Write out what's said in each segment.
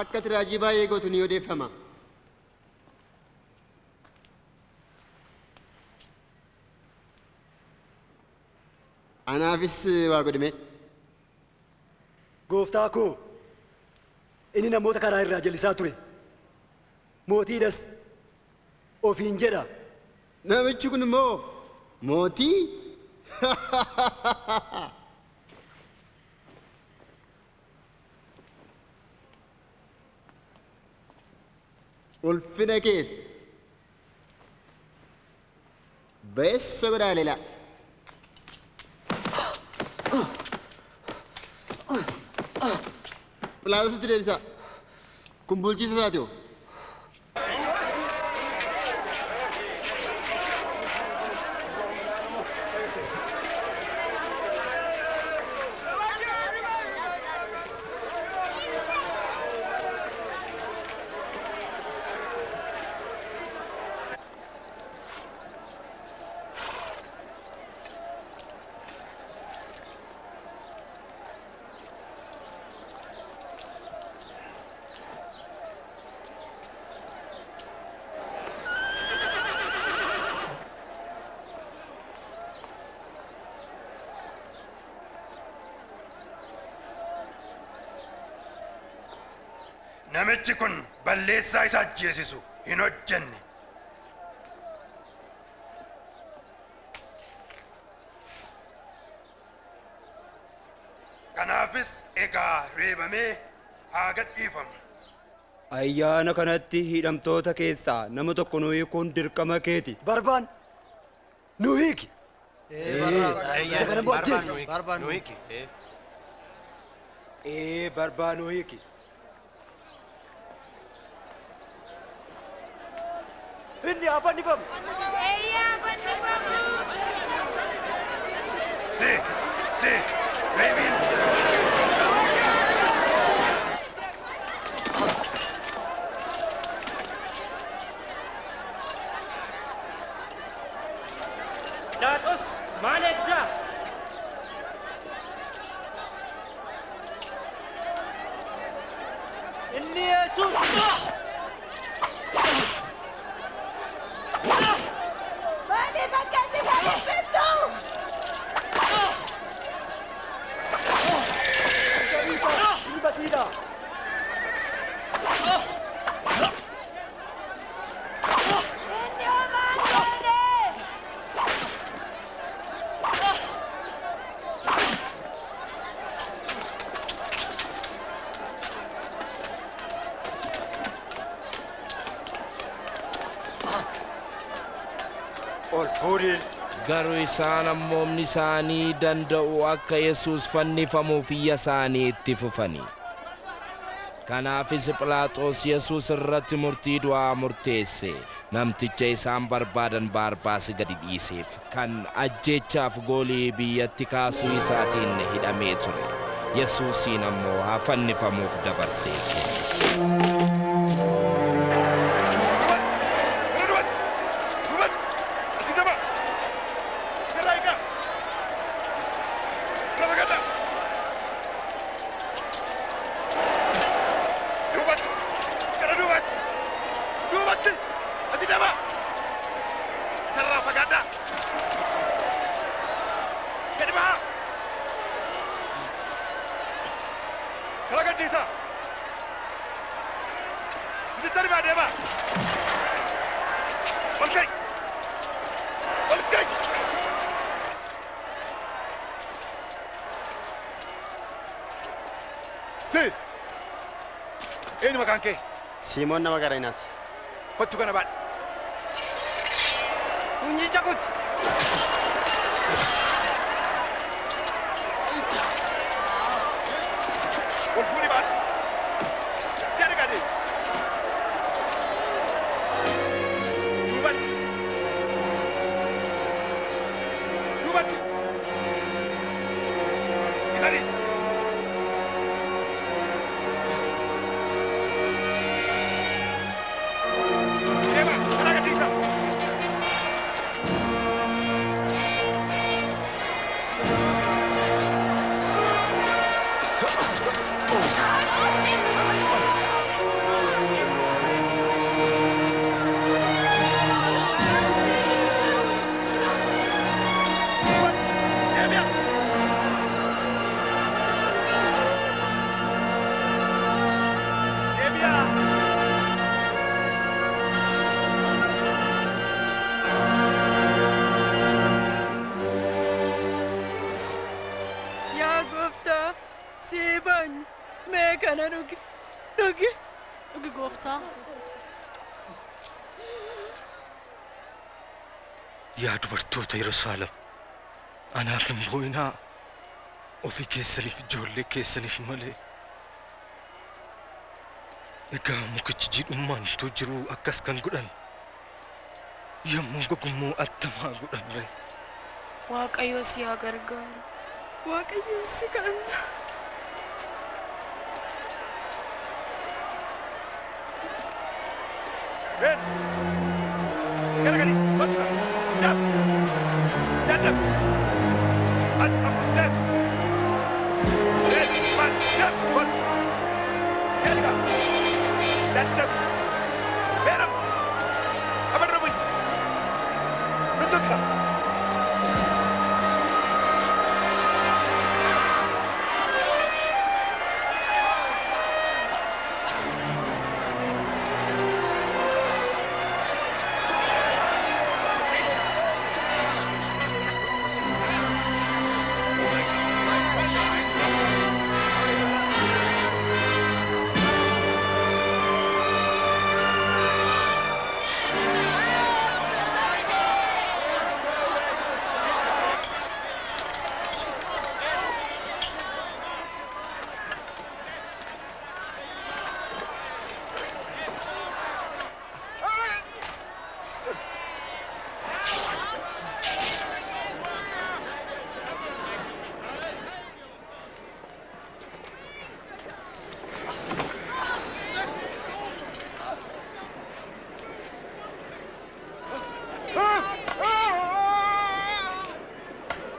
akka raajii baay'ee gootu ni odeeffama. Anaafis waa godhime. Gooftaa koo inni namoota karaa irraa jallisaa ture. Mootiidhas ofiin jedha. Namichi kun immoo mootii? Ulfina keef beessa godhaa leelaa. Philaatoositti deebisaa. Kun bulchiisa isaati hoo? Namichi kun balleessaa isa ajjeesisu hin hojjenne. Kanaafis egaa reebamee haa gadhiifamu. Ayyaana kanatti hidhamtoota keessaa nama tokko nu hiikuun dirqama keeti. Barbaan nu hiiki. Isa kana ajjeesi. Barbaan nu hiiki. Barbaan nu hiiki. Inni haa fannifamu. Si, reebiin. Phiilaaxoos maal eegdaa? Inni Yesuus. Garuu isaan ammoomni isaanii danda'u akka Yesuus fannifamuuf iyya isaanii itti fufani. Kanaafis Phiilaaxoos Yesuus irratti murtii du'aa murteesse. Namticha isaan barbaadan Barbaas gadi dhiiseef kan ajjeechaaf goolii biyyatti kaasuu isaatiin hidhamee ture. Yesuusiin ammoo haa fannifamuuf dabarsee kenne. Eenyu maqaan kee? Simoon nama Qareenaati. Kottu kana baadhi. Kunjicha kuti. Ol fuudhi baadhi. Jedhi gadi. Duubatti. Duubatti. Isaanis. Dhugi. Dhugi gooftaa. Yaa dubartoota Yerusaalem, anaaf hin boo'inaa. Ofii keessaniif ijoollee keessaniif malee. Egaa mukichi jiidhummaantu jiru akkas kan godhan. Yommuu gogummoo attamaa godhan ree. Waaqayyo si haa gargaaru. Waaqayyo si kadhanna. Ben! Garagali! What's up? Stop! Stand up! What's up? Step! Ben! What? Step! What? Get up! Stand up! Ben up! Aman Robin! Tutut ka!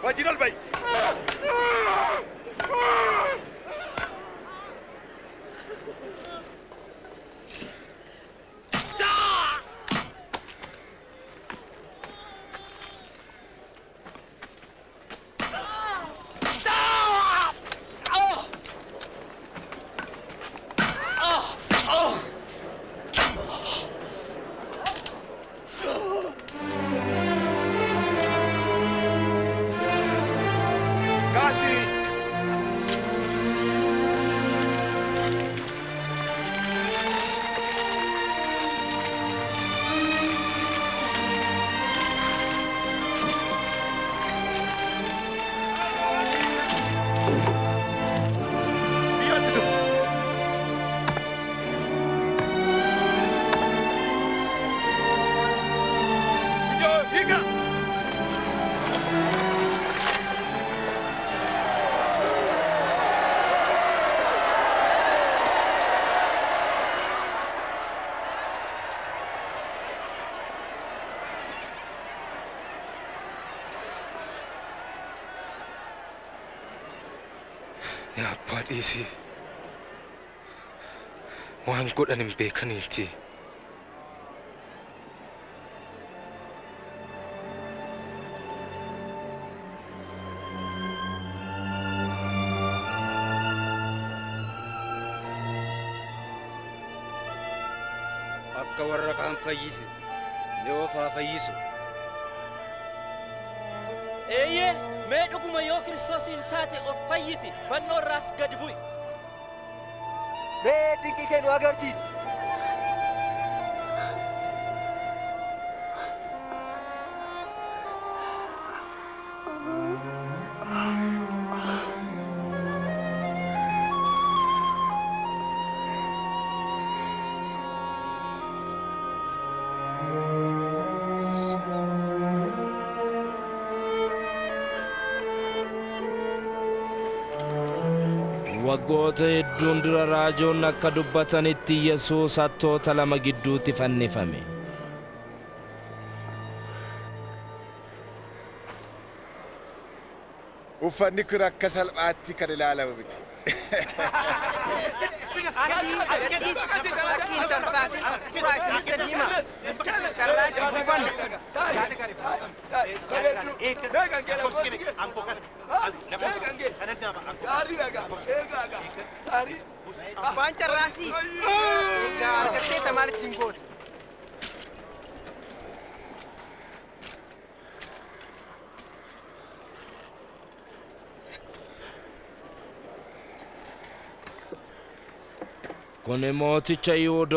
Wajib al baik. Yaa abbaa dhiisii waan godhan hin beekaniiti. Akka warra kaan fayyise ni ofaa fayyisu. Eeyyee, mee dhuguma yoo Kiristoosiin taate of fayyisi, fannoo irraas gad bu'i. Mee dinqii kee nu agarsiisi. Waggoota hedduun dura raajoonni akka dubbatanitti Yesuus hattoota lama gidduutti fannifame. Uffanni kun akka salphaatti kan ilaalamu miti. Abbaan carraasii egaa argattee tamaan ittiin goote. Kun mooticha Yihuudoota